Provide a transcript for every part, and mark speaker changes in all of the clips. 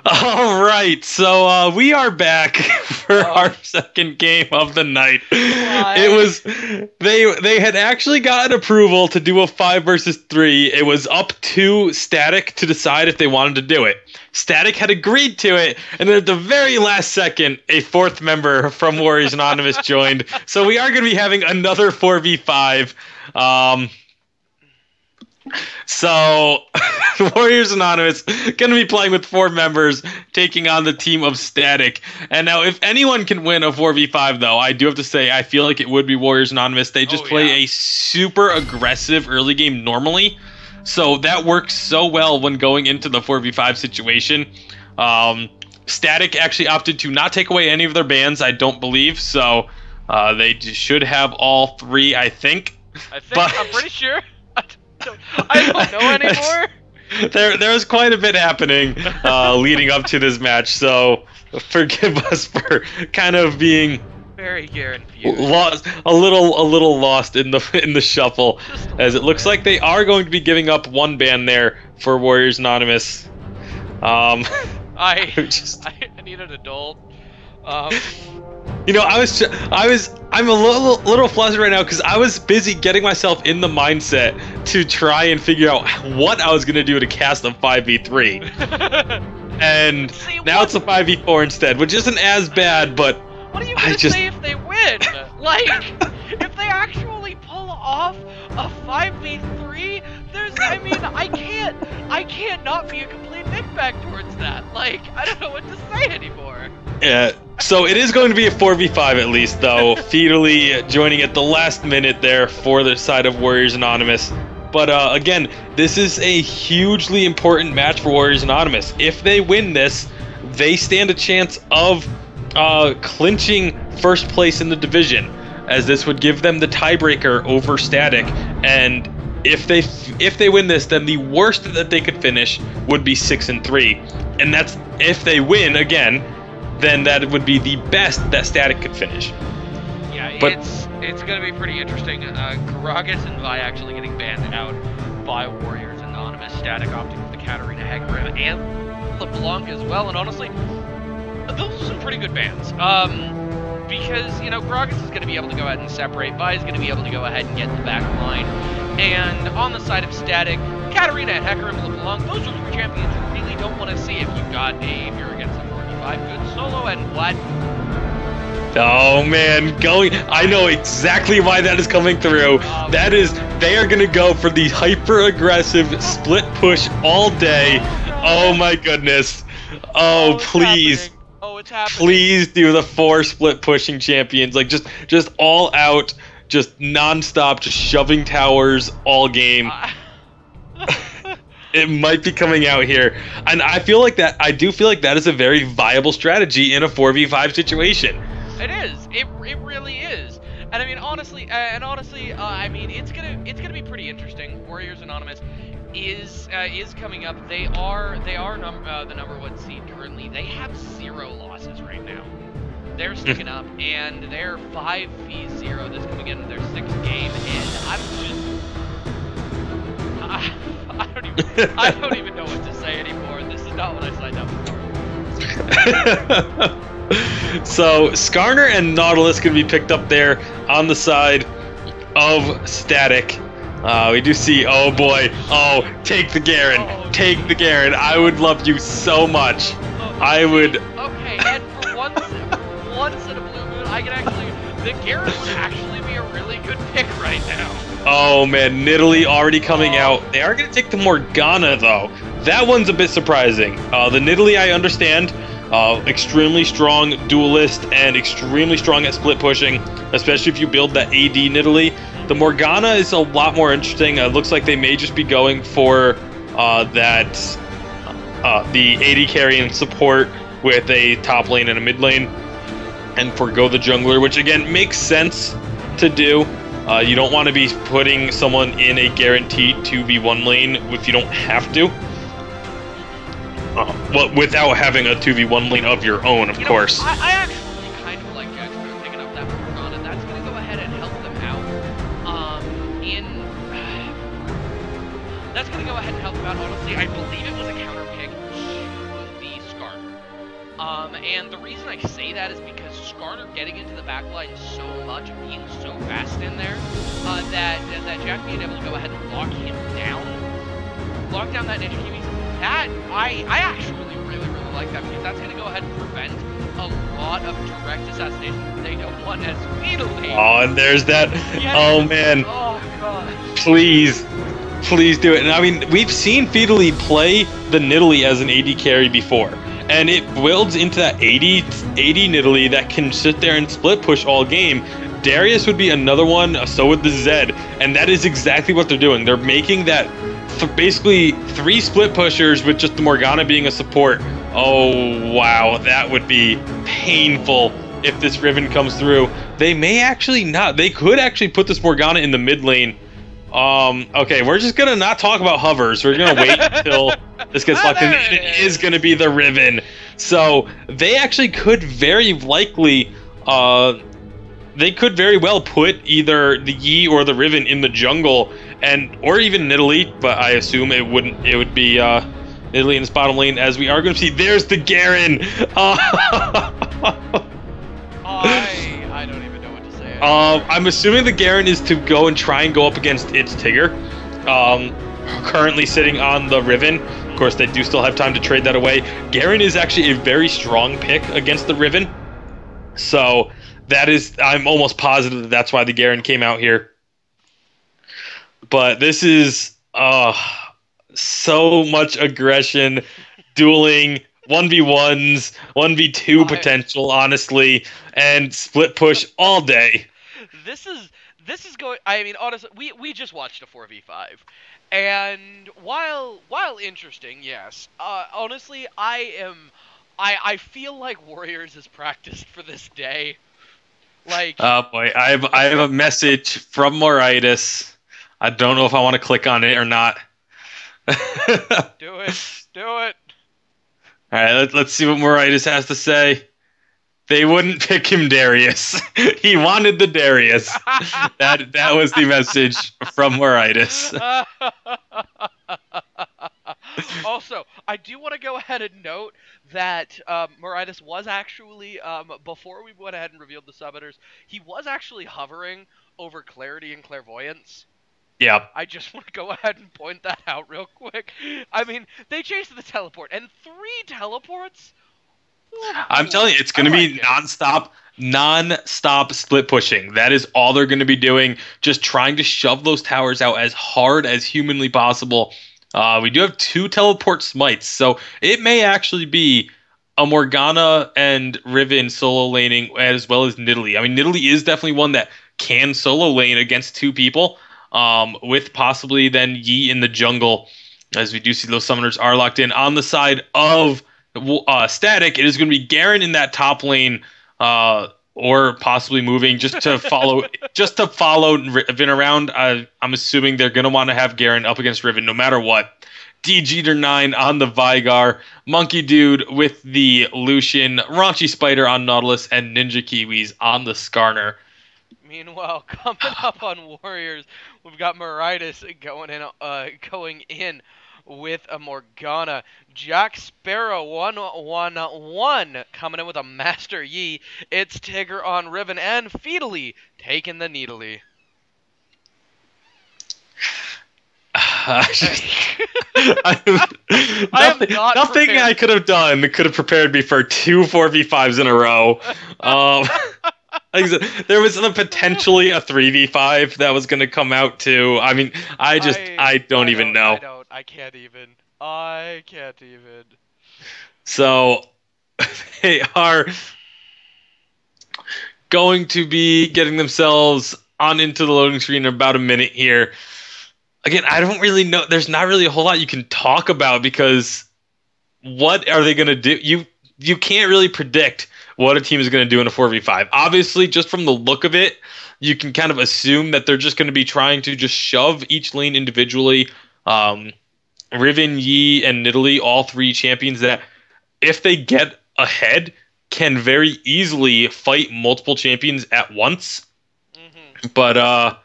Speaker 1: All right, so we are back for our second game of the night.
Speaker 2: Why?
Speaker 1: It was they had actually gotten approval to do a 5 versus 3. It was up to Static to decide if they wanted to do it. Static had agreed to it, and then at the very last second, a fourth member from Warriors Anonymous joined. So we are going to be having another 4v5. So, Warriors Anonymous going to be playing with 4 members, taking on the team of Static. And now, if anyone can win a 4v5, though, I do have to say, I feel like it would be Warriors Anonymous. They just play a super aggressive early game normally. So, that works so well when going into the 4v5 situation. Static actually opted to not take away any of their bans, I don't believe. So, they should have all 3, I think.
Speaker 2: I'm pretty sure. I don't know anymore.
Speaker 1: There's quite a bit happening leading up to this match, so forgive us for kind of being
Speaker 2: very confused,
Speaker 1: a little lost in the shuffle, as it looks like they are going to be giving up 1 ban there for Warriors Anonymous.
Speaker 2: I need an adult.
Speaker 1: You know, I'm a little flustered right now because I was busy getting myself in the mindset to try and figure out what I was gonna do to cast a 5v3, and now it's a 5v4 instead, which isn't as bad. But
Speaker 2: what are you gonna say if they win? Like, if they actually pull off a 5v3, I can't not be a complete dickbag towards that. Like, I don't know what to say anymore.
Speaker 1: Yeah, so it is going to be a 4v5 at least, though. Feedly joining at the last minute there for the side of Warriors Anonymous. But again, this is a hugely important match for Warriors Anonymous. If they win this, they stand a chance of clinching first place in the division, as this would give them the tiebreaker over Static. And if they win this, then the worst that they could finish would be 6-3, and that's if they win again. Then that would be the best that Static could finish.
Speaker 2: Yeah, but it's going to be pretty interesting. Gragas and Vi actually getting banned out by Warriors Anonymous. Static opting for the Katarina Hecarim and LeBlanc as well. And honestly, those are some pretty good bans. Because, you know, Gragas is going to be able to go ahead and separate. Vi is going to be able to go ahead and get the back line. And on the side of Static, Katarina and Hecarim, LeBlanc, those are 3 champions you really don't want to see if you're against them. Good solo and what?
Speaker 1: Oh man, I know exactly why that is coming through. They are gonna go for the hyper aggressive split push all day. Oh my goodness. Oh please.
Speaker 2: It's happening.
Speaker 1: Please do the 4 split pushing champions. Like just all out, just non-stop, just shoving towers all game. It might be coming out here, and I do feel like that is a very viable strategy in a 4v5 situation.
Speaker 2: It is. It really is. And I mean, honestly, I mean, it's gonna be pretty interesting. Warriors Anonymous is coming up. They are the number 1 seed currently. They have 0 losses right now. They're sticking up, and they're 5v0 this coming into their 6th game, and I'm just. I don't even know what to say anymore. This is not what I signed up for.
Speaker 1: So Skarner and Nautilus can be picked up there on the side of Static. We do see, oh boy, take the Garen, take the Garen. I would love you so much. I would.
Speaker 2: Okay, and for once in a blue moon, the Garen would actually be a really good pick right now.
Speaker 1: Oh man, Nidalee already coming out. They are going to take the Morgana though. That one's a bit surprising. The Nidalee I understand, extremely strong duelist and extremely strong at split pushing, especially if you build that AD Nidalee. The Morgana is a lot more interesting. It looks like they may just be going for the AD carry and support with a top lane and a mid lane, and forgo the jungler, which again makes sense to do. You don't want to be putting someone in a guaranteed 2v1 lane if you don't have to. Well, without having a 2v1 lane of your own, of course.
Speaker 2: I actually kind of like Jackson picking up that Morgana. That's going to go ahead and help them out. That's going to go ahead and help them out, honestly. I believe it was a counter pick to the Skarner. And the reason I say that is because Skarner getting into the backline so much, being so fast in there, that Jack being able to go ahead and lock down that Ninja Kiwi, that I actually really like that, because that's going to go ahead and prevent a lot of direct assassinations they don't want as speedily.
Speaker 1: Oh, and there's that.
Speaker 2: Yes.
Speaker 1: Oh man.
Speaker 2: Oh god. Please
Speaker 1: do it. And I mean, we've seen Feedly play the Nidalee as an AD carry before, and it builds into that 80 Nidalee that can sit there and split push all game. Darius would be another one, so would the Zed, and that is exactly what they're doing. They're making that basically 3 split pushers with just the Morgana being a support. Oh wow, that would be painful if this Riven comes through. They may actually not. They could actually put this Morgana in the mid lane. Okay, we're just gonna not talk about hovers. We're gonna wait until this gets locked in. And it is gonna be the Riven. So they actually could very likely, they could very well put either the Yi or the Riven in the jungle, or even Nidalee, but I assume it wouldn't. It would be Nidalee in this bottom lane, as we are going to see. There's the Garen.
Speaker 2: I don't even know what to say.
Speaker 1: I'm assuming the Garen is to go and try and go up against its Tigger, currently sitting on the Riven. Of course, they do still have time to trade that away. Garen is actually a very strong pick against the Riven, so that is, I'm almost positive that that's why the Garen came out here. But this is so much aggression, dueling, 1v1s, 1v2 potential, honestly, and split push all day.
Speaker 2: This is going. I mean, honestly, we just watched a 4v5, and while interesting, yes. Honestly, I feel like Warriors is practiced for this day. Like,
Speaker 1: oh boy, I have a message from Moritis. I don't know if I want to click on it or not.
Speaker 2: Do it.
Speaker 1: All right, let's see what Moritis has to say. They wouldn't pick him Darius. He wanted the Darius. That was the message from Moritis.
Speaker 2: Also, I do want to go ahead and note that Moritis was actually, before we went ahead and revealed the summoners, he was actually hovering over Clarity and Clairvoyance.
Speaker 1: Yeah.
Speaker 2: I just want to go ahead and point that out real quick. I mean, they changed the teleport, and 3 teleports? Ooh,
Speaker 1: I'm telling you, it's going to be non-stop split pushing. That is all they're going to be doing, just trying to shove those towers out as hard as humanly possible. We do have 2 teleport smites, so it may actually be a Morgana and Riven solo laning as well as Nidalee. I mean, Nidalee is definitely one that can solo lane against 2 people. With possibly then Yi in the jungle, as we do see those summoners are locked in. On the side of Static, it is going to be Garen in that top lane, or possibly moving just to follow Riven around. I'm assuming they're going to want to have Garen up against Riven no matter what. DGeter9 on the Vigar, Monkey Dude with the Lucian, Raunchy Spider on Nautilus, and Ninja Kiwis on the Skarner.
Speaker 2: Meanwhile, coming up on Warriors, we've got Moritis going in with a Morgana. Jack Sparrow 1-1-1 coming in with a Master Yi. It's Tigger on Riven, and Feedly taking the Nidalee.
Speaker 1: Nothing I could have done could have prepared me for 2 4v5s in a row. There was potentially a 3v5 that was going to come out too. I mean, I don't even know.
Speaker 2: I can't even.
Speaker 1: So they are going to be getting themselves on into the loading screen in about a minute here. Again, I don't really know. There's not really a whole lot you can talk about, because what are they going to do? You can't really predict what a team is going to do in a 4v5. Obviously, just from the look of it, you can kind of assume that they're just going to be trying to just shove each lane individually. Riven, Yi, and Nidalee, all 3 champions that, if they get ahead, can very easily fight multiple champions at once. Mm-hmm. But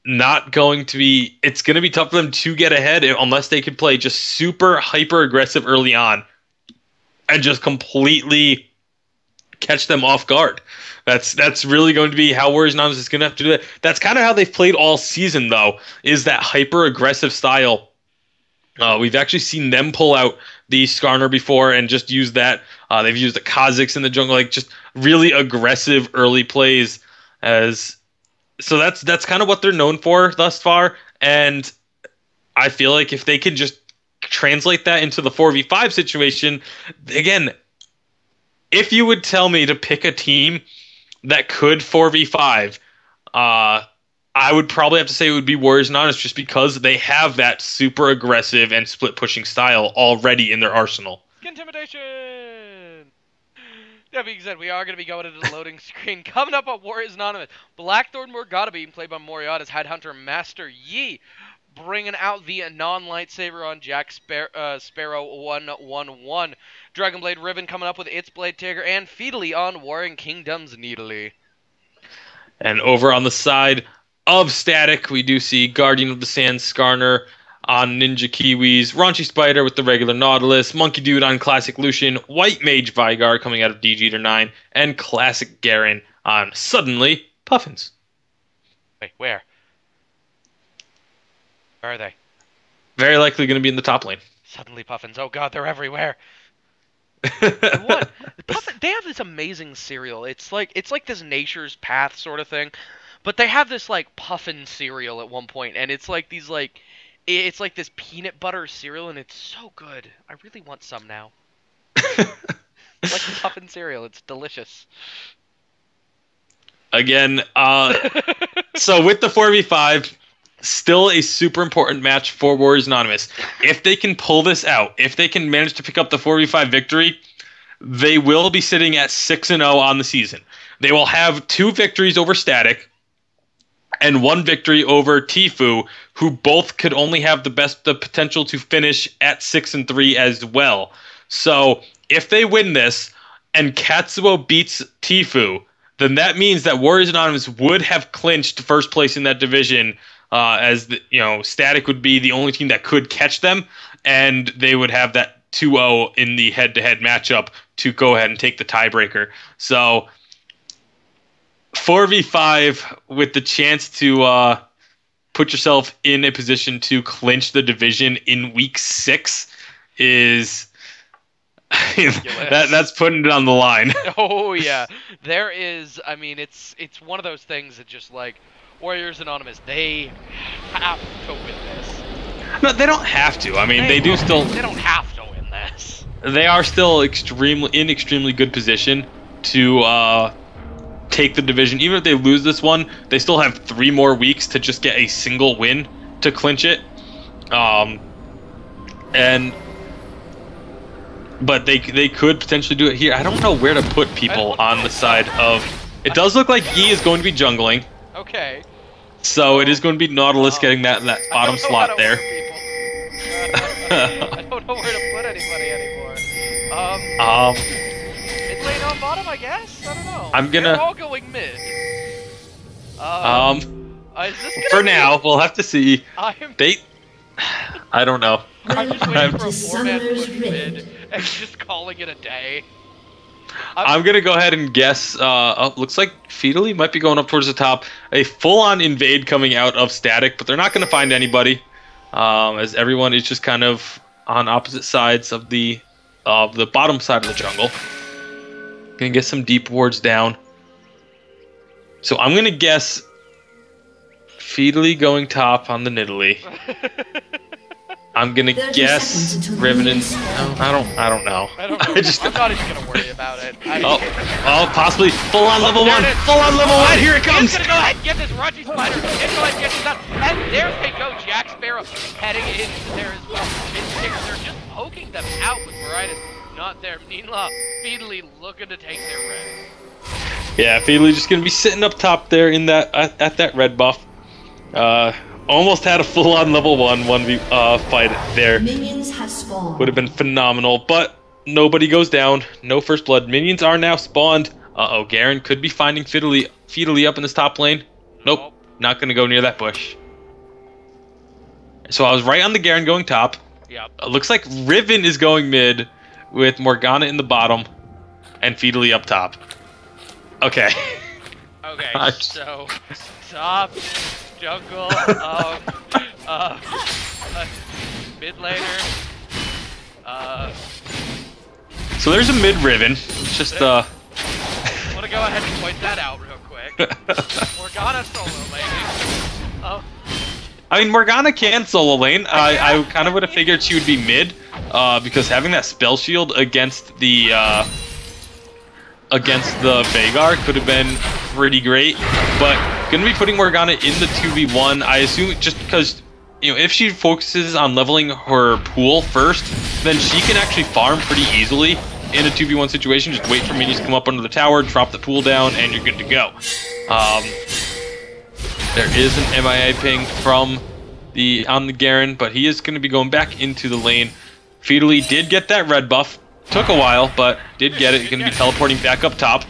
Speaker 1: not going to be. It's going to be tough for them to get ahead unless they can play just super hyper aggressive early on. and just completely catch them off guard. That's really going to be how Warriors Anonymous is going to have to do that. That's kind of how they've played all season, though, is that hyper-aggressive style. We've actually seen them pull out the Skarner before and just use that. They've used the Kazakhs in the jungle, like just really aggressive early plays. So that's kind of what they're known for thus far. And I feel like if they could just translate that into the 4v5 situation, again, if you would tell me to pick a team that could 4v5, I would probably have to say it would be Warriors Anonymous, just because they have that super aggressive and split pushing style already in their arsenal.
Speaker 2: Intimidation! That being said, we are going to be going into the loading screen. Coming up on Warriors Anonymous, Blackthorn Morgana being played by Moriarty's Headhunter Master Yi, bringing out the non-lightsaber on Jack Sparrow 111. Dragonblade Riven coming up with its Blade Tiger, and Feedly on Warring Kingdoms Needly.
Speaker 1: And over on the side of Static, we do see Guardian of the Sand Skarner on Ninja Kiwis, Raunchy Spider with the regular Nautilus, Monkey Dude on Classic Lucian, White Mage Vygar coming out of DG 9, and Classic Garen on Suddenly Puffins.
Speaker 2: Wait, where? Where are they?
Speaker 1: Very likely going to be in the top lane.
Speaker 2: Suddenly Puffins. Oh god, they're everywhere. What? They have this amazing cereal. It's like this Nature's Path sort of thing, but they have this like Puffin cereal at one point, and it's like these like it's like this peanut butter cereal, and it's so good. I really want some now. Like the Puffin cereal, it's delicious.
Speaker 1: Again, so with the 4v5, still a super important match for Warriors Anonymous. If they can pull this out, if they can manage to pick up the 4v5 victory, they will be sitting at 6-0 on the season. They will have 2 victories over Static and 1 victory over Tfue, who both could only have the potential to finish at 6-3 as well. So if they win this and Katsuo beats Tfue, then that means that Warriors Anonymous would have clinched first place in that division, as Static would be the only team that could catch them, and they would have that 2-0 in the head-to-head matchup to go ahead and take the tiebreaker. So 4v5 with the chance to put yourself in a position to clinch the division in week 6 is that's putting it on the line.
Speaker 2: Oh yeah, there is. I mean, it's one of those things that just like Warriors Anonymous, they have to win this.
Speaker 1: No, they don't have to. I mean, they do still.
Speaker 2: They don't have to win this.
Speaker 1: They are still extremely good position to take the division. Even if they lose this one, they still have 3 more weeks to just get a single win to clinch it. But they could potentially do it here. I don't know where to put people on the side of. It does look like Yi is going to be jungling.
Speaker 2: Okay.
Speaker 1: So it is going to be Nautilus getting that bottom slot there.
Speaker 2: I don't know where to put anybody anymore. Mid lane on bottom, I guess. I don't know. They're all going mid. Is this
Speaker 1: for now, we'll have to see. I don't know.
Speaker 2: I'm just waiting for a 4-man push mid and just calling it a day.
Speaker 1: I'm going to go ahead and guess. Looks like Feedly might be going up towards the top. A full-on invade coming out of Static, but they're not going to find anybody, as everyone is just kind of on opposite sides of the bottom side of the jungle. Going to get some deep wards down. So I'm going to guess Feedly going top on the Nidalee. I'm gonna guess Revenant. No, I don't know.
Speaker 2: I'm not even gonna worry about it.
Speaker 1: Possibly full on level 1. Full on level 1. Here it comes.
Speaker 2: He's gonna go ahead and get this Raunchy Spider. He's gonna go ahead and get this out. And there they go. Jack Sparrow heading into there as well. They're just poking them out with Varietas not there. Ninla Feedly looking to take their red.
Speaker 1: Yeah, Feedly just gonna be sitting up top there in that at that red buff. Almost had a full-on level 1 fight there.
Speaker 3: Minions have spawned.
Speaker 1: Would have been phenomenal, but nobody goes down. No first blood. Minions are now spawned. Uh-oh, Garen could be finding Feedly up in this top lane. Nope, not going to go near that bush. So I was right on the Garen going top.
Speaker 2: Yep.
Speaker 1: Looks like Riven is going mid. with Morgana in the bottom and Feedly up top. Okay.
Speaker 2: Okay, so top, jungle, mid laner.
Speaker 1: So there's a mid Riven. Just
Speaker 2: I want to go ahead and point that out real quick. Morgana solo laning.
Speaker 1: I mean, Morgana can solo lane. I kind of would have figured she would be mid, because having that spell shield against the Veigar could have been pretty great. But gonna be putting Morgana in the 2v1. I assume just because, you know, if she focuses on leveling her pool first, then she can actually farm pretty easily in a 2v1 situation. Just wait for minions to come up under the tower, drop the pool down, and you're good to go. There is an MIA ping from on the Garen, but he is going to be going back into the lane. Feedly did get that red buff. Took a while, but did get it. He's going to be teleporting back up top.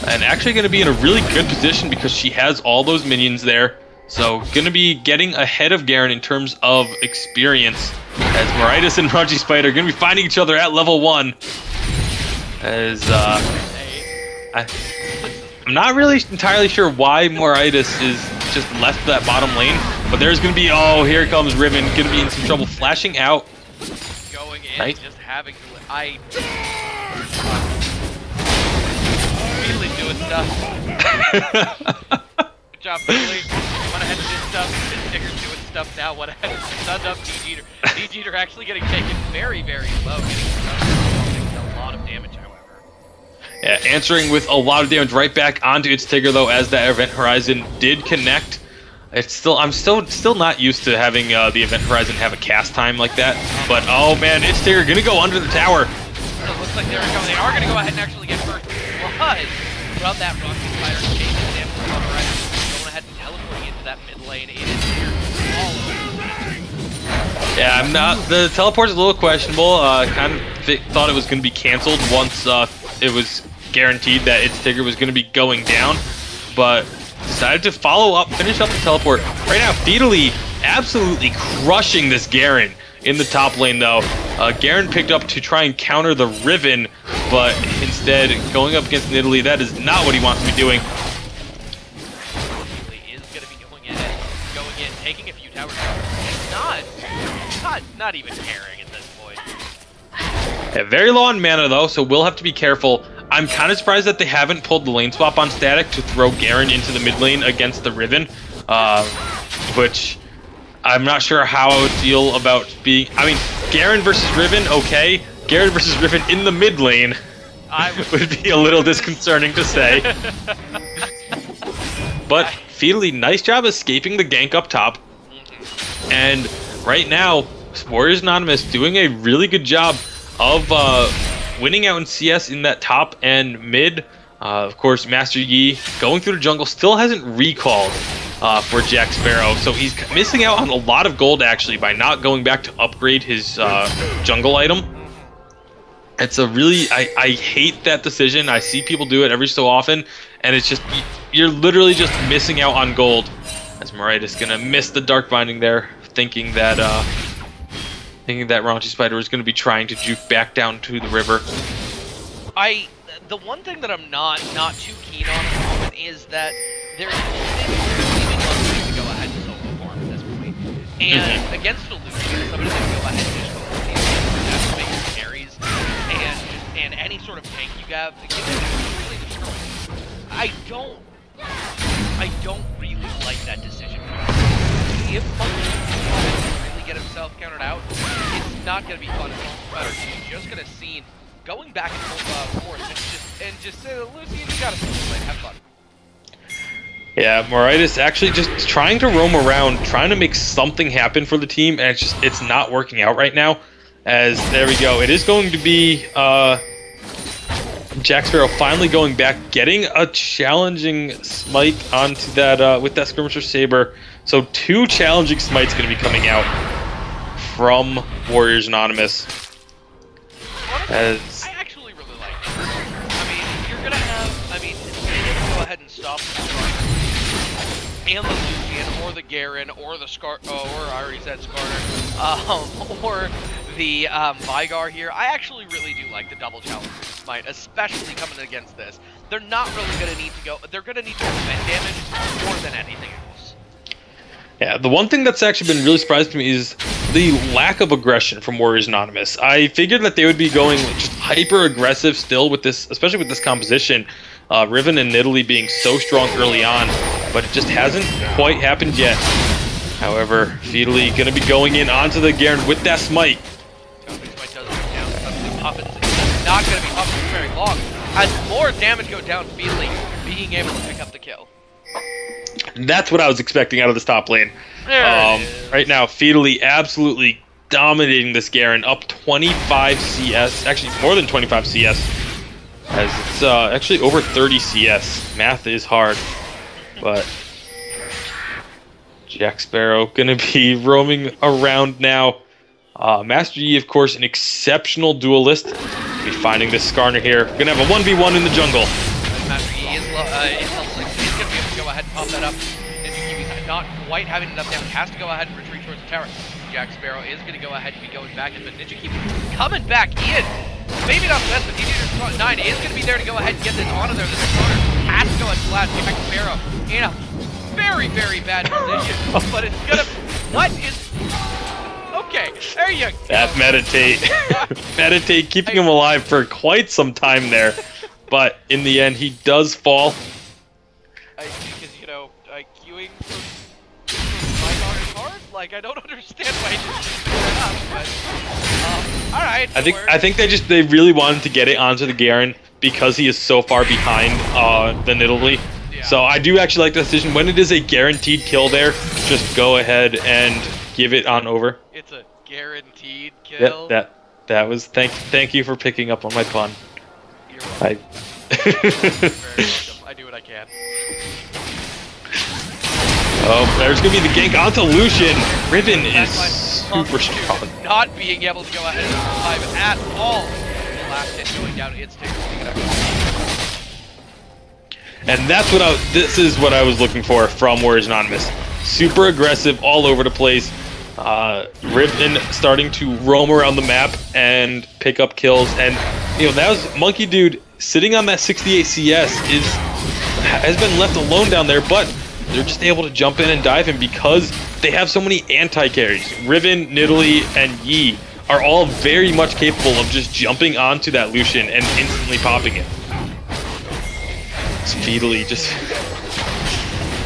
Speaker 1: And actually going to be in a really good position because she has all those minions there. So going to be getting ahead of Garen in terms of experience. As Moritus and Raunchy Spider are going to be finding each other at level 1. As I'm not really entirely sure why Moritus is just left that bottom lane, but there's going to be, oh, here comes Riven, going to be in some trouble, flashing out.
Speaker 2: Going in,
Speaker 1: nice.
Speaker 2: Just having to, Feedly doing stuff. Good job, Feedly. Went ahead and did stuff. Tigger's doing stuff now. Went ahead and stunned up D-Jeter. D-Jeter actually getting taken very, very low. Getting stunned, a lot of damage, however.
Speaker 1: Yeah, answering with a lot of damage right back onto its Tigger though, as that Event Horizon did connect. I'm still not used to having the Event Horizon have a cast time like that. But oh man, its Tigger gonna go under the tower.
Speaker 2: It looks like they are gonna go ahead and actually get first blood from that Raunchy Spider. Chasing the damage from Horizon, going ahead and teleporting into that mid lane. It is here all over.
Speaker 1: Yeah, the teleport's a little questionable. Kind of thought it was gonna be canceled once it was guaranteed that its Tigger was going to be going down, but decided to finish up the teleport. Right now, Feedly absolutely crushing this Garen in the top lane, though. Garen picked up to try and counter the Riven, but instead going up against Nidalee, that is not what he wants to be doing.
Speaker 2: Feedly is going to be going in, taking a few towers, not even caring at this point.
Speaker 1: Yeah, very low on mana though, so we'll have to be careful. I'm kind of surprised that they haven't pulled the lane swap on Static to throw Garen into the mid lane against the Riven, which I'm not sure how I would feel about being. I mean, Garen versus Riven, okay. Garen versus Riven in the mid lane would be a little disconcerting to say. But Feedly, nice job escaping the gank up top, and right now Warriors Anonymous doing a really good job of winning out in CS in that top and mid. Of course, Master Yi going through the jungle still hasn't recalled for Jack Sparrow, so he's missing out on a lot of gold actually by not going back to upgrade his jungle item. It's a really, I hate that decision. I see people do it every so often, and it's just, you're literally just missing out on gold. As Moritus gonna miss the Dark Binding there, thinking that Raunchy Spider was going to be trying to juke back down to the river.
Speaker 2: The one thing that I'm not too keen on at the moment is that there's seeming luxury to go ahead and solo farm at this point. And against a Lucian, somebody's going to go ahead and just go for the make your carries and any sort of tank you have to get really destroyed. I don't really like that decision. If get himself countered out, it's not going to be fun. He's just going to see going back and forth and just say, Lucy, you got to play, have fun.
Speaker 1: Yeah, Moritus actually just trying to roam around, trying to make something happen for the team, and it's not working out right now. As there we go, it is going to be Jack Sparrow finally going back, getting a challenging smite onto that with that Skirmisher Saber. So 2 challenging smites going to be coming out from Warriors Anonymous.
Speaker 2: I actually really like this. I mean, you're going to have, go ahead and stop and the Lucian, or the Garen, or the or I already said Skarner, or the Vygar here. I actually really do like the double challenge Smite, especially coming against this. They're not really going to need to go. They're going to need to defend damage more than anything else.
Speaker 1: Yeah, the one thing that's actually been really surprising to me is the lack of aggression from Warriors Anonymous. I figured that they would be going just hyper aggressive still with this, especially with this composition. Riven and Nidalee being so strong early on, but it just hasn't quite happened yet. However, Feedly going to be going in onto the Garen with that smite.
Speaker 2: Smite does go down. Suddenly Puffins is not going to be Puffins for very long. As more damage go down, Feedly being able to pick up the kill.
Speaker 1: That's what I was expecting out of this top lane. Right now, Feedly absolutely dominating this Garen, up 25 CS, actually more than 25 CS, as it's actually over 30 CS. Math is hard, but Jack Sparrow gonna be roaming around now. Master Yi, of course, an exceptional duelist. Be finding this Skarner here. Gonna have a 1v1 in the jungle.
Speaker 2: Master Yi is level 6. He's gonna be able to go ahead and pop that up. Ninja not quite having enough damage. Has to go ahead and retreat towards the tower. Jack Sparrow is gonna go ahead and be going back in, but Ninja coming back in. Maybe not the best, but DD 9 is gonna be there to go ahead and get this onto there. The Skarner has to go and slash Jack Sparrow in a very, very bad position, but it's gonna. What is? Okay, there you go.
Speaker 1: That meditate, meditate, keeping him alive for quite some time there, but in the end, he does fall.
Speaker 2: Because queuing for Vygar is hard. Like I don't understand why he just didn't pick it up, but all right.
Speaker 1: I think they really wanted to get it onto the Garen because he is so far behind the Nidalee.
Speaker 2: Yeah.
Speaker 1: So I do actually like the decision. When it is a guaranteed kill there, just go ahead and give it on over.
Speaker 2: It's a guaranteed kill.
Speaker 1: Yep, that was thank you for picking up on my pun.
Speaker 2: You're welcome. Very welcome. I do what I can.
Speaker 1: Oh, there's gonna be the gank onto Lucian. Riven is super strong.
Speaker 2: Not being able to go ahead and survive at all. The last hit going down, it's taking it up.
Speaker 1: And that's what this is what I was looking for from Warriors Anonymous. Super aggressive all over the place. Riven starting to roam around the map and pick up kills. And that was Monkey Dude sitting on that 68 CS has been left alone down there, but they're just able to jump in and dive him because they have so many anti-carries. Riven, Nidalee, and Yi are all very much capable of just jumping onto that Lucian and instantly popping it. Speedily, just...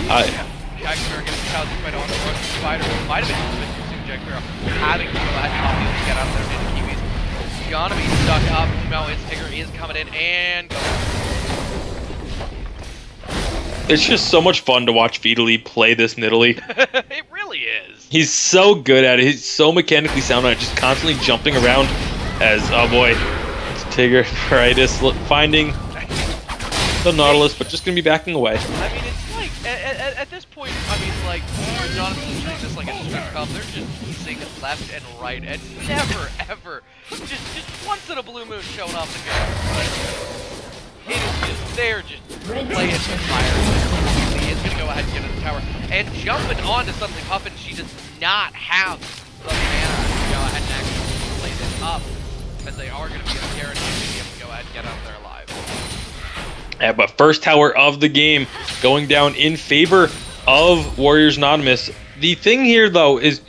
Speaker 2: Jack Sparrow getting challenged by on the Spider. Might have been too soon. Jack Sparrow having to go ahead and pop these to get out there. Ninja Kiwi's gonna be stuck up. Now Instigator is coming in and going.
Speaker 1: It's just so much fun to watch Feedly play this Nidalee.
Speaker 2: It really is.
Speaker 1: He's so good at it. He's so mechanically sound at it, just constantly jumping around as, oh boy, it's Tigeritis finding the Nautilus, but just going to be backing away.
Speaker 2: I mean, it's like, at this point, I mean, like, Jonathan is treating this like a strip club. They're just piecing left and right, and never, ever, just once in a blue moon showing off the gun. It is just, they're just playing with fire. He is going to go ahead and get in the tower, and jumping on to suddenly Puffin, she does not have the mana to go ahead and actually play this up, as they are going to be guaranteed to be able to go ahead and get out there alive.
Speaker 1: Yeah, but first tower of the game going down in favor of Warriors Anonymous. The thing here, though, is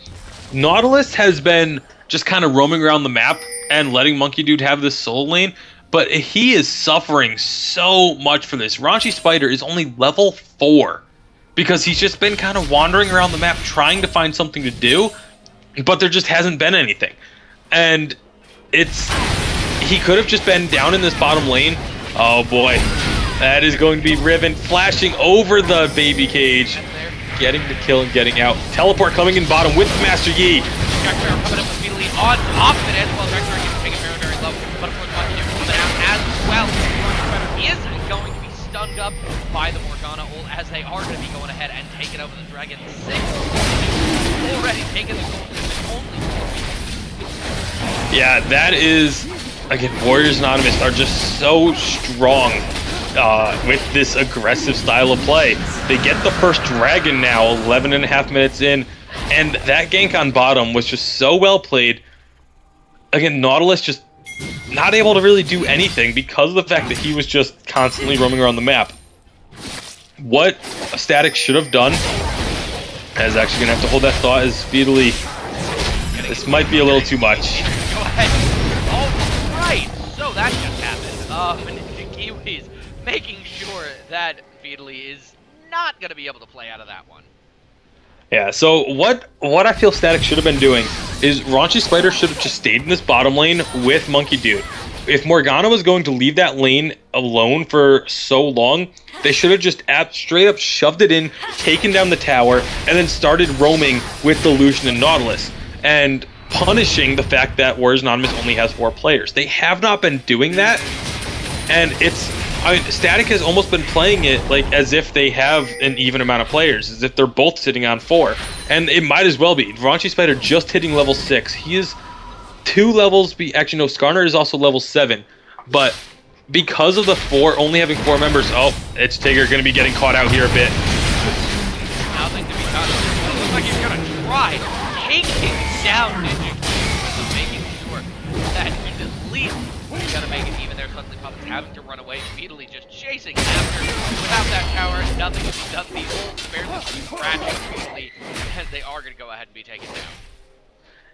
Speaker 1: Nautilus has been just kind of roaming around the map and letting Monkey Dude have this soul lane, but he is suffering so much for this. Raunchy Spider is only level 4 because he's just been kind of wandering around the map trying to find something to do, but there just hasn't been anything. And he could have just been down in this bottom lane. Oh boy. That is going to be Riven flashing over the baby cage, getting the kill and getting out. Teleport coming in bottom with Master Yi.
Speaker 2: Jack Sparrow coming up immediately on top of it as well. Jack Sparrow gets taken very, very low, but of course Monkey Dude coming out as well. Is going to be stunned up by the Morgana ult as they are going to be going ahead and taking over the Dragon 6. Already taken the gold only.
Speaker 1: Yeah, that is, again, Warriors Anonymous are just so strong with this aggressive style of play. They get the first dragon now, 11.5 minutes in, and that gank on bottom was just so well played. again, Nautilus just not able to really do anything because of the fact that he was just constantly roaming around the map. What Static should have done, is actually going to have to hold that thought as speedily. This might be a little too much.
Speaker 2: Go ahead. All right. So that just happened. Kiwi's making sure that Feedly is not going to be able to play out of that one.
Speaker 1: Yeah, so what I feel Static should have been doing is Raunchy Spider should have just stayed in this bottom lane with Monkey Dude. If Morgana was going to leave that lane alone for so long, they should have just straight up shoved it in, taken down the tower, and then started roaming with the Lucian and Nautilus, and punishing the fact that Warriors Anonymous only has 4 players. They have not been doing that, and I mean, Static has almost been playing it like as if they have an even amount of players, as if they're both sitting on 4. And it might as well be. Raunchy Spider just hitting level 6. He is 2 levels, actually no, Skarner is also level 7. But because of the only having 4 members, it's Tigger going to be getting caught out here a bit.
Speaker 2: Nothing to be done. It looks like he's going to try taking down Ninja, making sure that he's at least got to make it even there. Suddenly Puppets having to run away, speedily just chasing after. Without that tower, nothing can be done. The old spares will be scratching speedily, as they are going to go ahead and be taken down.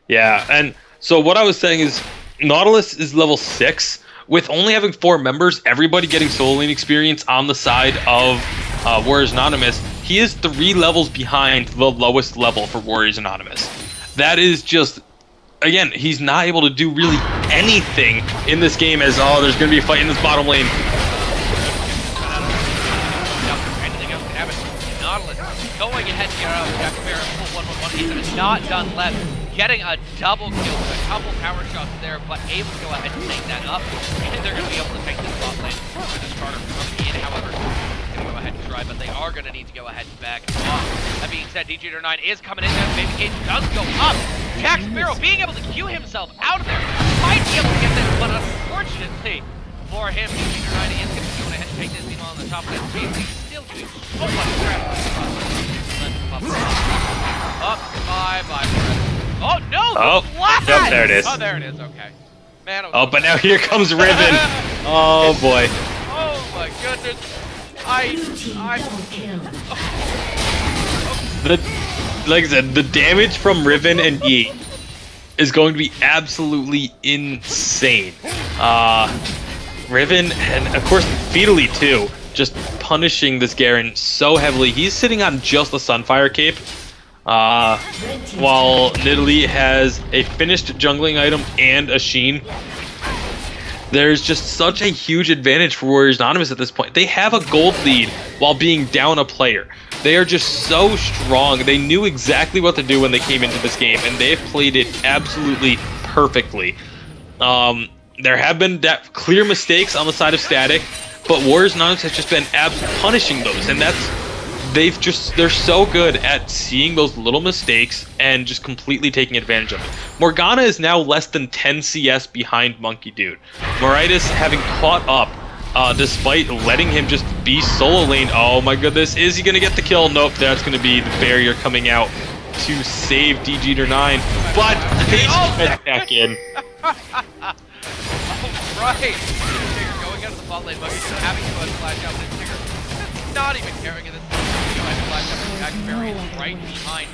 Speaker 1: Yeah, and so what I was saying is Nautilus is level 6. With only having 4 members, everybody getting solo lane experience on the side of Warriors Anonymous, he is 3 levels behind the lowest level for Warriors Anonymous. That is just, again, he's not able to do really anything in this game as, there's going to be a fight in this bottom lane.
Speaker 2: Anything else can happen. Nautilus going ahead here. Jack Sparrow, full 1-1-1. He's not done left. Getting a double kill with a couple power shots there, but able to go ahead and take that up. And they're going to be able to take this bot lane with the starter coming in. However, going to go ahead and try, but they are going to need to go ahead and back off. That being said, DG9 is coming in there. Baby Cage does go up. Jack Sparrow being able to queue himself out of there. Might be able to get this, but unfortunately for him, DG9 is going to go ahead and take this team on the top of that team. He's still doing so much crap. Up by oh no!
Speaker 1: Yep, there it is.
Speaker 2: Oh, there it is. Okay. Man.
Speaker 1: But now here comes Riven. Oh boy.
Speaker 2: Oh my goodness.
Speaker 1: Like I said, the damage from Riven and Yeet is going to be absolutely insane. Riven and of course Feedly too, just punishing this Garen so heavily. He's sitting on just the Sunfire cape. While Nidalee has a finished jungling item and a Sheen. There's just such a huge advantage for Warriors Anonymous at this point. They have a gold lead while being down a player. They are just so strong. They knew exactly what to do when they came into this game, and they've played it absolutely perfectly. There have been clear mistakes on the side of Static, but Warriors Anonymous has just been punishing those, and they're so good at seeing those little mistakes and just completely taking advantage of it. Morgana is now less than 10 CS behind Monkey Dude. Moritis having caught up despite letting him just be solo lane. Oh my goodness, is he going to get the kill? Nope, that's going to be the barrier coming out to save DG9, but he's back in.
Speaker 2: Alright, Tigger going out of the bot lane, but he's having to flash out, but Tigger not even caring at this point. Flash out from Jack Sparrow right behind.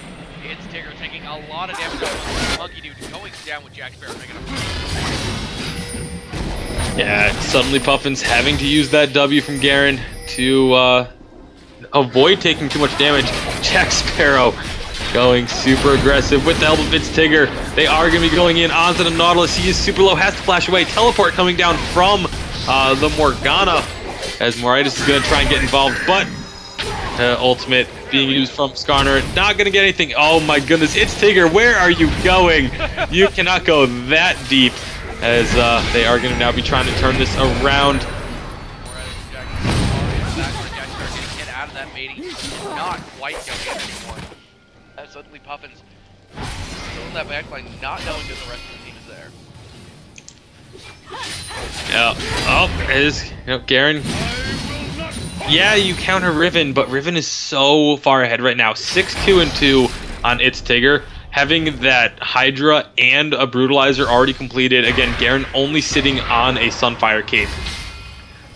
Speaker 2: It's Tigger taking a lot of damage on Monkey Dude going down with Jack Sparrow making a
Speaker 1: Yeah, suddenly Puffin's having to use that W from Garen to avoid taking too much damage. Jack Sparrow going super aggressive with the help of It's Tigger. They are going to be going in onto the Nautilus. He is super low, has to flash away. Teleport coming down from the Morgana as Moritis is going to try and get involved, but ultimate being used from Skarner. Not going to get anything. Oh my goodness, It's Tigger, where are you going? You cannot go that deep, as they are going to now be trying to turn this around.
Speaker 2: Get out of that baiting. Not quite going anymore. As suddenly Puffin's still in that backline, not knowing that the rest of the team is there.
Speaker 1: Yeah. Oh, it is, Garen. Yeah, you counter Riven, but Riven is so far ahead right now. 6-2-2 on It's Tigger. having that Hydra and a Brutalizer already completed. Again, Garen only sitting on a Sunfire Cape.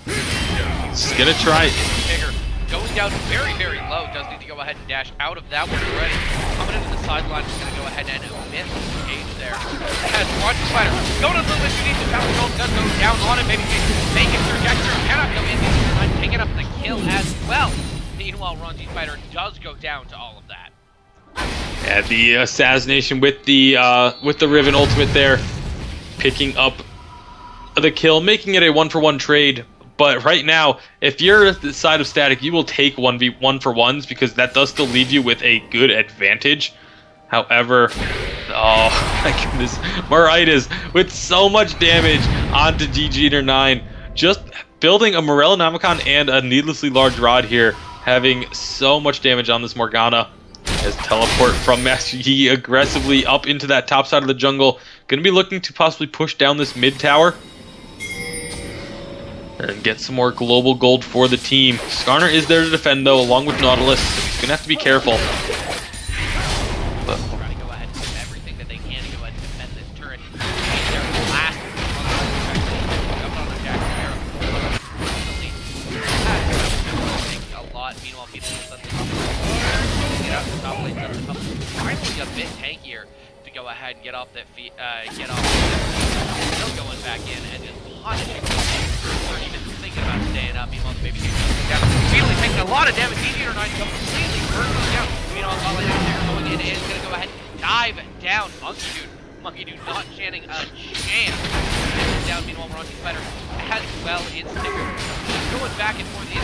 Speaker 1: He's gonna try.
Speaker 2: Bigger. Going down very, very low. Does need to go ahead and dash out of that one already. Coming into the sideline, just going to go ahead and miss the cage there. Has Roger Spider going a little bit too deep. The power control does go down on it. Maybe make it through. Jack Sparrow cannot go in. Picking up the kill as well. Meanwhile, Ronji Spider does go down to all of that.
Speaker 1: Yeah, the assassination with the Riven ultimate there, picking up the kill, making it a 1-for-1 trade. But right now, if you're the side of Static, you will take 1v1-for-1s because that does still leave you with a good advantage. However, oh my goodness, Maritas with so much damage onto DGeater9, just building a Morellonomicon and a needlessly large rod here, having so much damage on this Morgana. As teleport from Master Yi aggressively up into that top side of the jungle, going to be looking to possibly push down this mid tower and get some more global gold for the team. Skarner is there to defend though, along with Nautilus, so he's gonna have to be careful.
Speaker 2: Trying to go ahead and do everything that they can to go ahead and defend this turret. Their last on the Jack Sparrow. A lot. Meanwhile, people get out the top lane. Finally a bit tankier to go ahead and get off that feet. Get off. Still going back in and just punishing. Or even thinking about staying up. Meanwhile, the baby down. Immediately taking a lot of damage. DGeater9 completely burns down. Meanwhile, Solid going in and is going to go ahead and dive down. Monkey Dude not chanting a chance. Down. Meanwhile, Ronji Spider as well in Sticker. Going back and forth in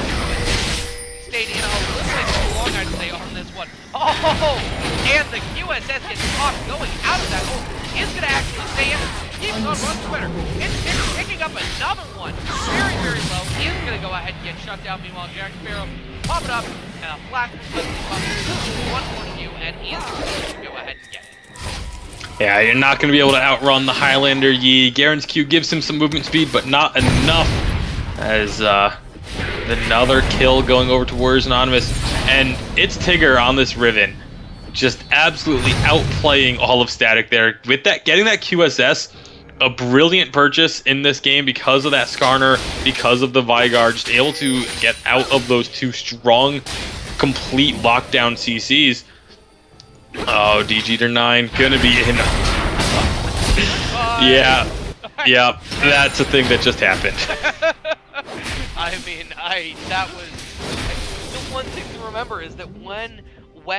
Speaker 2: stayed in a little bit too long, I'd say, on this one. Oh! And the QSS gets caught going out of that hole. Is going to actually stay in. Keeps on Ronji Spider. It's picking up another one. Very, very low. Is going to go ahead and get shut down. Meanwhile, Jack Sparrow pop it up and a flash one more Q and is going to go ahead and get it.
Speaker 1: Yeah, you're not going to be able to outrun the Highlander Yi. Garen's Q gives him some movement speed, but not enough. As another kill going over to Warriors Anonymous. And it's Tigger on this Riven. Just absolutely outplaying all of Static there. With that, getting that QSS, a brilliant purchase in this game because of that Skarner, because of the Vygar, just able to get out of those two strong, complete lockdown CCs. Oh, DGeater9 gonna be in. Yeah, that's a thing that just happened.
Speaker 2: I mean, that was the one thing to remember is that when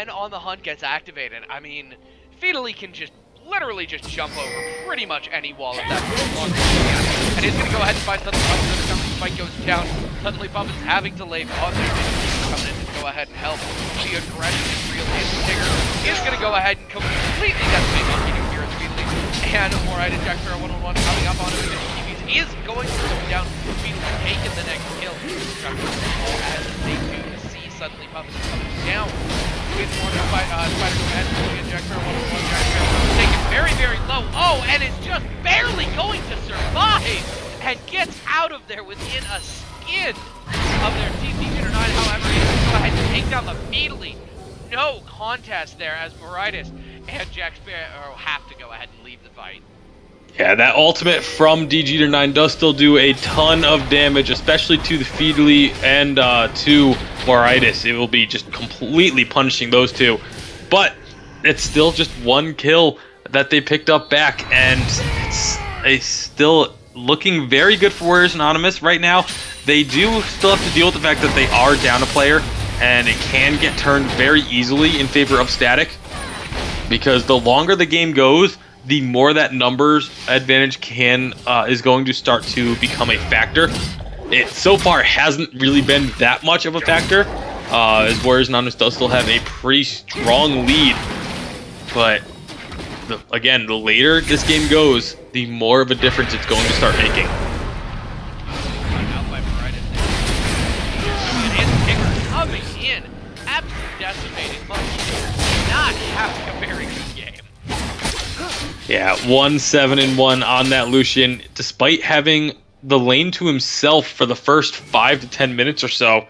Speaker 2: On the Hunt gets activated, I mean, Feedly can just literally just jump over pretty much any wall at that point. And he's going to go ahead and find Suddenly Puppets. The fight goes down. Suddenly Puppets having to lay on their coming in to go ahead and help. The aggression is real. Tigger is going to go ahead and completely decimate Monkey Dude here at Feedly. And Morite and Jack Sparrow 1-on-1 coming up on him. Is going to go down. Feedly taking the next kill. As they do see Suddenly Puppets coming down. With more Spider go ahead and Jack Sparrow 1-on-1. Jack Sparrow taken very, very low. Oh, and it's just barely going to survive and gets out of there within a skin of their DGeater9. However, he's going to go ahead and take down the Feedly. No contest there as Maritas and Jack Sparrow have to go ahead and leave the fight.
Speaker 1: Yeah, that ultimate from DGeater9 does still do a ton of damage, especially to the Feedly and to Maritas. It will be just completely punishing those two. But it's still just one kill that they picked up back, and it's still looking very good for Warriors Anonymous right now. They do still have to deal with the fact that they are down a player, and it can get turned very easily in favor of Static, because the longer the game goes, the more that numbers advantage is going to start to become a factor. It so far hasn't really been that much of a factor, as Warriors Anonymous does still have a pretty strong lead. But again, the later this game goes, the more of a difference it's going to start making.
Speaker 2: Coming in, absolutely decimating. Not having a very good game.
Speaker 1: Yeah, 1-7-1 on that Lucian, despite having the lane to himself for the first 5 to 10 minutes or so.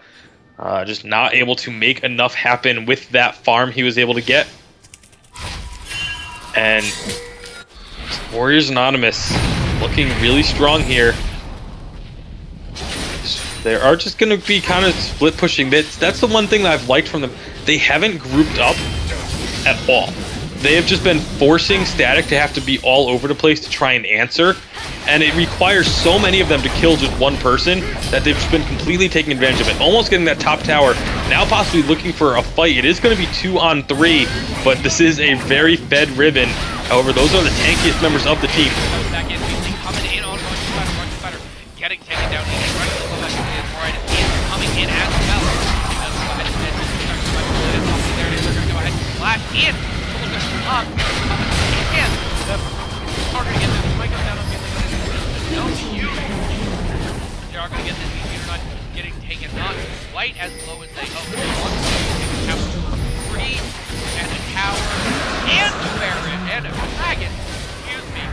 Speaker 1: Just not able to make enough happen with that farm he was able to get. And Warriors Anonymous looking really strong here. They are just going to be kind of split pushing. That's the one thing that I've liked from them. They haven't grouped up at all. They have just been forcing Static to have to be all over the place to try and answer. And it requires so many of them to kill just one person that they've just been completely taking advantage of it. Almost getting that top tower. Now possibly looking for a fight. It is going to be 2-on-3, but this is a very fed Riven. However, those are the tankiest members of the team.
Speaker 2: Back in, coming in on Spider, getting taken down. Coming in as well. There it is. They're going to go ahead and flash in. Again, targeting it. This might go down on no you. They are going to get this. They're not getting taken not quite as low as they hope. They want to have 3 and a tower and a Baron and a dragon. Excuse me,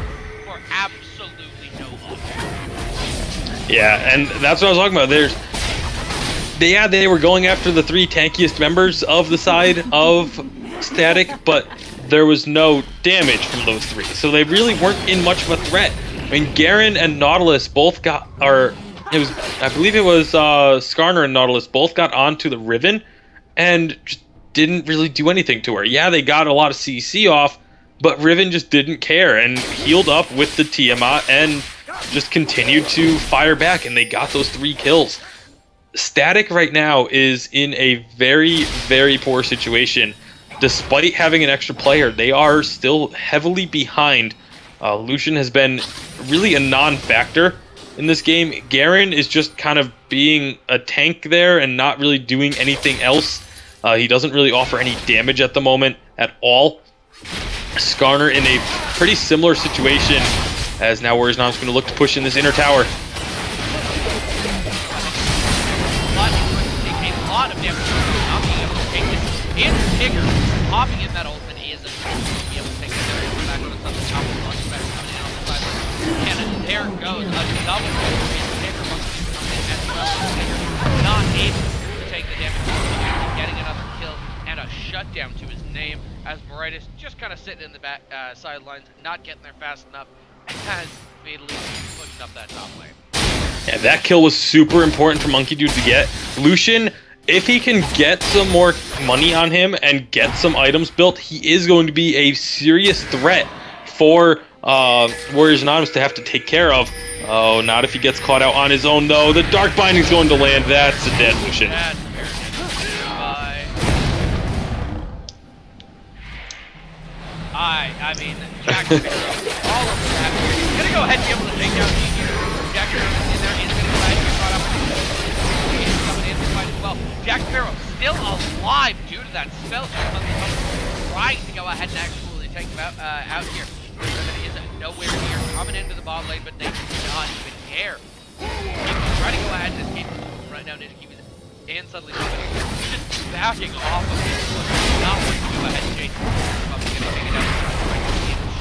Speaker 2: for absolutely no offense.
Speaker 1: Yeah, and that's what I was talking about. They were going after the 3 tankiest members of the side of Static, but there was no damage from those 3, so they really weren't in much of a threat. I mean, Garen and Nautilus both got, I believe it was Skarner and Nautilus both got onto the Riven and just didn't really do anything to her. Yeah, they got a lot of CC off, but Riven just didn't care and healed up with the Tiamat and just continued to fire back, and they got those 3 kills. Static right now is in a very, very poor situation. Despite having an extra player, they are still heavily behind. Lucian has been really a non-factor in this game. Garen is just kind of being a tank there and not really doing anything else. He doesn't really offer any damage at the moment at all. Skarner in a pretty similar situation, as now Warriors Anonymous going to look to push in this inner tower.
Speaker 2: A lot of damage, not being able to take this in Tigger. Popping in that ultimate is a to be able to take it back on the top of the launch better coming in on the side. And there goes a double kill. Tigger wants to come in as well. Tigger not able to take the damage. Getting another kill and a shutdown to his name as Moritis just kind of sitting in the back sidelines, not getting there fast enough, as fatally pushing up that top lane.
Speaker 1: Yeah, that kill was super important for Monkey Dude to get. Lucian, if he can get some more money on him and get some items built, he is going to be a serious threat for Warriors Anonymous to have to take care of. Oh, not if he gets caught out on his own, though. The Dark Binding's going to land. That's a dead Lucian.
Speaker 2: I mean, Jack Sparrow, all of that. He's going to go ahead and be able to take down Jack Sparrow in there. He's going to go ahead and get caught up. He's coming in to fight as well. Jack Sparrow still alive due to that spell. Trying to go ahead and actually take him out here. Riven is nowhere near coming into the bot lane, but they do not even care. He's trying to go ahead and escape right now. And suddenly just backing off of his not wanting to go ahead and chase him. He's going to take it out.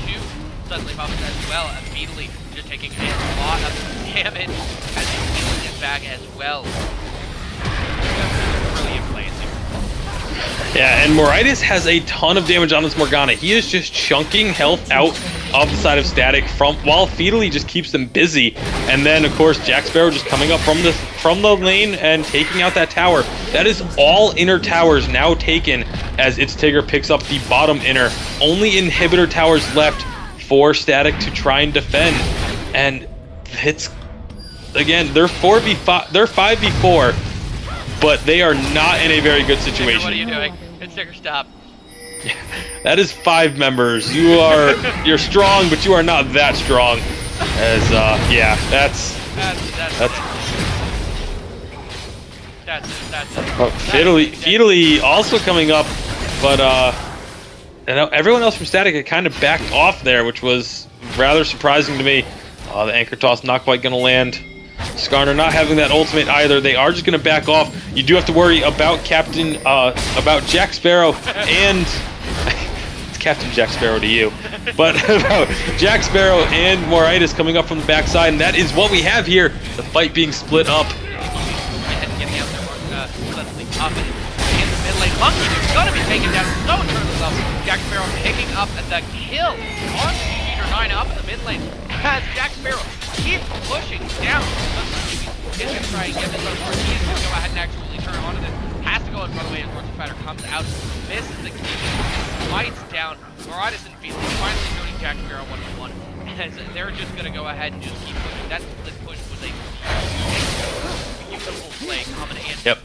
Speaker 2: Shoot suddenly Buffett as well, immediately just taking a lot of damage as he's stealing it back as well. Really in place here.
Speaker 1: Yeah, and Moritis has a ton of damage on this Morgana. He is just chunking health out of the side of Static while Feedly just keeps them busy. And then, of course, Jack Sparrow just coming up from the lane and taking out that tower. That is all inner towers now taken as its Tigger picks up the bottom inner. Only inhibitor towers left for Static to try and defend. And it's, again, they're 4v5, they're 5v4. But they are not in a very good situation.
Speaker 2: Tigger, what are you doing? It's Tigger, stop.
Speaker 1: That is 5 members. You're strong, but you are not that strong. As yeah, that's Feedly also coming up, but you know, everyone else from Static had kind of backed off there, which was rather surprising to me. The anchor toss not quite going to land. Skarner not having that ultimate either. They are just going to back off. You do have to worry about about Jack Sparrow and it's Captain Jack Sparrow to you, but about Jack Sparrow and Moritis coming up from the backside, and that is what we have here. The fight being split up.
Speaker 2: Getting out there, suddenly up in the mid lane. Monkey Dude's going to be taken down so incredibly well. Jack Sparrow picking up the kill on GG9 up in the mid lane as Jack Sparrow keeps pushing down. He's going to try and get this up for He's going to go ahead and actually turn onto this. Has to go in front of the way as Northern Fighter comes out. Misses the key. Fights down. Maraudis and Felix finally showing Jack Sparrow 1v1. As they're just going to go ahead and just keep pushing. That split push was a beautiful play coming in.
Speaker 1: Yep.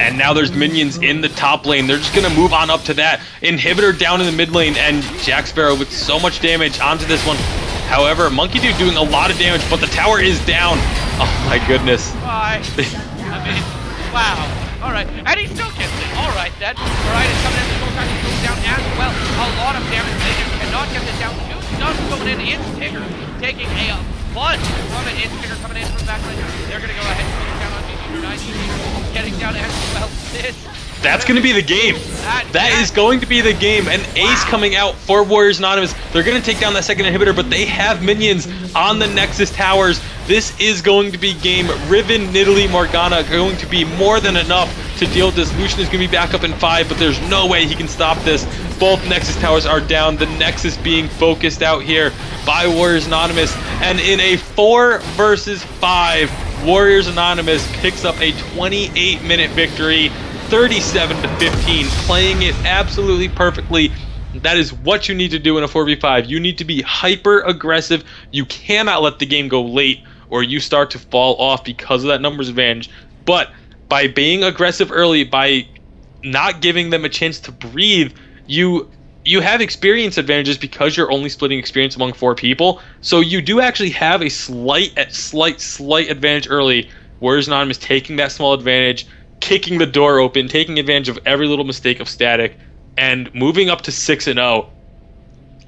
Speaker 1: And now there's minions in the top lane. They're just going to move on up to that. Inhibitor down in the mid lane, and Jack Sparrow with so much damage onto this one. However, Monkey Dude doing a lot of damage, but the tower is down. Oh my goodness.
Speaker 2: Bye. I mean, wow. Alright, and he still gets it. Alright then. Alright, it's coming in. The gold package goes down as well. A lot of damage. They just cannot get this down. Two stuns going in. It's Tigger taking a plunge from it. It's Tigger coming in from the back lane. They're going to go ahead and put it down on GG9. Getting down as well.
Speaker 1: That's going to be the game. That is going to be the game. An ace coming out for Warriors Anonymous. They're going to take down that second inhibitor, but they have minions on the Nexus towers. This is going to be game. Riven, Nidalee, Morgana going to be more than enough to deal with this. Lucian is going to be back up in 5, but there's no way he can stop this. Both Nexus towers are down. The Nexus being focused out here by Warriors Anonymous. And in a 4 versus 5, Warriors Anonymous picks up a 28-minute victory, 37-15, playing it absolutely perfectly. That is what you need to do in a 4v5. You need to be hyper aggressive. You cannot let the game go late or you start to fall off because of that numbers advantage. But by being aggressive early, by not giving them a chance to breathe, you have experience advantages because you're only splitting experience among 4 people. So you do actually have a slight advantage early. Warriors Anonymous taking that small advantage, kicking the door open, taking advantage of every little mistake of Static, and moving up to 6-0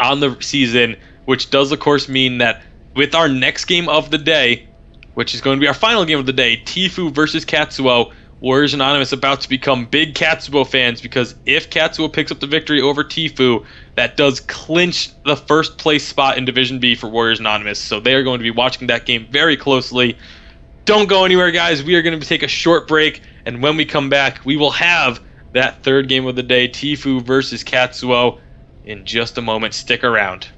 Speaker 1: on the season, which does of course mean that with our next game of the day, which is going to be our final game of the day, Tfue versus Katsuo, Warriors Anonymous about to become big Katsuo fans, because if Katsuo picks up the victory over Tfue, that does clinch the first place spot in Division B for Warriors Anonymous. So they are going to be watching that game very closely. Don't go anywhere, guys. We are going to take a short break, and when we come back, we will have that third game of the day, Tfue versus Katsuo, in just a moment. Stick around.